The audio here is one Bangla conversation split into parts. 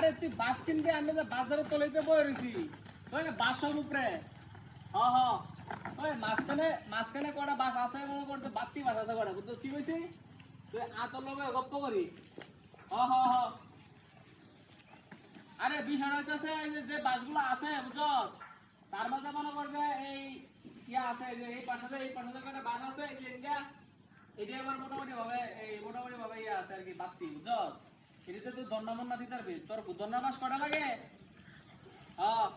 আরে তুই বাস কিনবি আমি যে বাজারে তলাইতে বই রইছি ওই না বাসর উপরে হ ওই মাঝখানে কটা বাস আছে মনে করতে বাত্তি বাস আছে কটা বুঝছিস কি কইছি তুই আতর লগে গপ্প করি হ আরে বিষয় হইতাছে এই যে বাসগুলো আছে বুঝছস তার মাঝে মনে করবে এই ইয়া আছে যে এই পাশে কটা বাস আছে এই যে ইন্ডিয়া এটা আবার মোটামুটি ভাবে ইয়া আছে আর কি বাত্তি বুঝছস এটাতে তুই দন্না মন্না দিতে পারবি তোর দন্না বাস কটা লাগে হ্যাঁ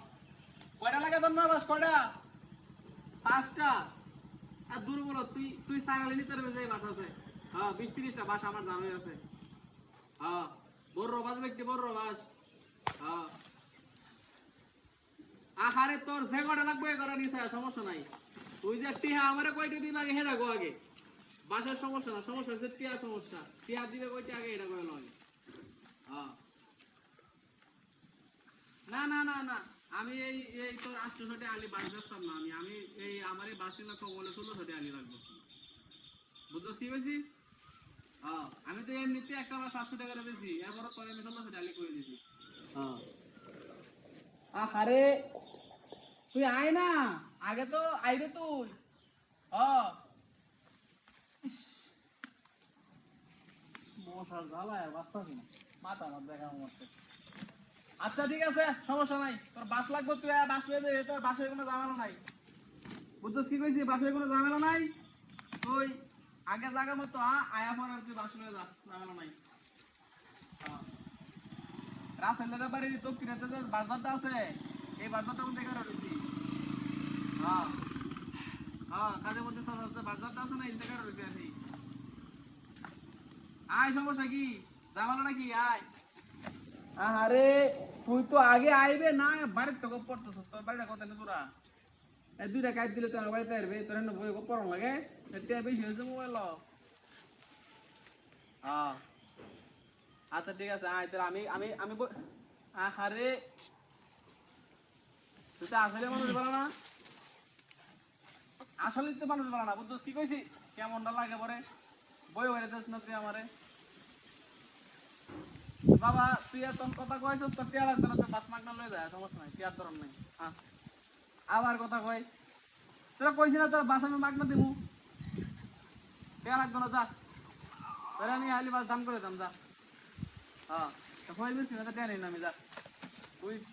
কয়টা লাগে দন্না বাস কয়টা 5টা আর দূর বলো তুই সাইকেল নিতে পারবি যে বাস আছে হ্যাঁ 20-30টা বাস আমার জানাই আছে হ্যাঁ বড় বাস ব্যক্তি বড় বাস হ্যাঁ আহারে তোর যে কটা লাগবে এ কটা নিছে সমস্যা নাই তুই যে টিহা আমারে কয়টা দিন আগে হেডা গো আগে বাসার সমস্যা না সমস্যা হচ্ছে টিয়া সমস্যা টিয়া দিবে কয়টা আগে এটা কয় লয় হ্যাঁ না আমি এই তোর 800 আলি বাস যাচ্তাম না আমি এই আমার এই বাস না কবলে 1600 আলি লাগবো বুঝছস কি কইছি হ্যাঁ আমি তো এমনিতে একটা বার 500 টাকা বেশি এরপর তোর আমি 1600 আলি করে দিছি হ্যাঁ আরে তুই আয় না আগে তো আইরে তুই হ্যাঁ ইস, মশার জ্বালায় বাঁচতাছি না মাথা আমার দেখা মরতে আচ্ছা ঠিক আছে সমস্যা নাই তোর বাস লাগবে তুই বাস লয়ে যাবি তোর বাসের কোনো ঝামেলা নাই বুঝছিস কি কইছি বাসের কোনো ঝামেলা নাই তুই আগে জায়গা মতো আয়া পর আর তুই বাস লয়ে যা ঝামেলা নাই রাসেলের বাড়ির তো কিনাতে যে বাজারটা আছে এই বাজারটা মধ্যে দেখা রয়েছি হ্যাঁ কাজের মধ্যে বাজারটা আছে না এই দেখা রয়েছে আসি আয় সমস্যা কি ঝামেলাটা কি আয় আরে তুই তো আগে আইবে না বাড়ির তো পড়তেছ তোর বাড়িটা কত না তোরা এই 2টা কাজ দিলে তো আমার বাড়িতে আসবে তোর না বই পড়ন লাগে এটা বেশি হয়েছে মোবাইল হ্যাঁ আচ্ছা ঠিক আছে আয় তাহলে আমি আরে তুই তো আসলে মানুষ বলো না আসলে তো মানুষ বলো না বুঝছিস কি কইছি কেমনটা লাগে পরে বই হয়ে যাস না তুই আমারে বাবা তুই এত কথা কইছ তোর টিয়া লাগতো না তুই বাস মাগনা লয়ে যায় সমস্যা নাই টিয়ার ধরন নাই হ্যাঁ আবার কথা কই তোরা কইছি না তোর বাস আমি মাগনা দিমু টিয়া লাগতো না যা তোরা আমি আইলি বাস দাম করে দাম যা হ্যাঁ তো হয়ে গেছি না টিয়া নেই না আমি যা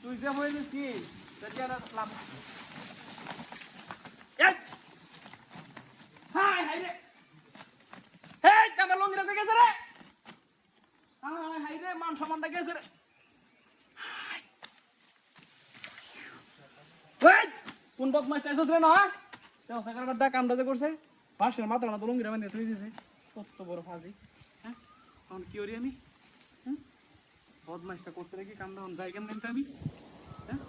তুই যে হয়ে গেছিস কি তোর টিয়াটা লাভ এই হাই হাই রে হেই আমার লঙ্গিটা থেকে গেছে রে হাই রে মান সম্মানটা গেছে রে ওই কোন বদমাইশ চাইছস রে না তো সরকারটা কামটা যে করছে পাশের মাথা না তো লঙ্গিটা বানিয়ে তুই দিছে কত বড় ফাজি হ্যাঁ তখন কি করি আমি হ্যাঁ বদমাইশটা করতে রেখে কামটা যাই কেন আমি হ্যাঁ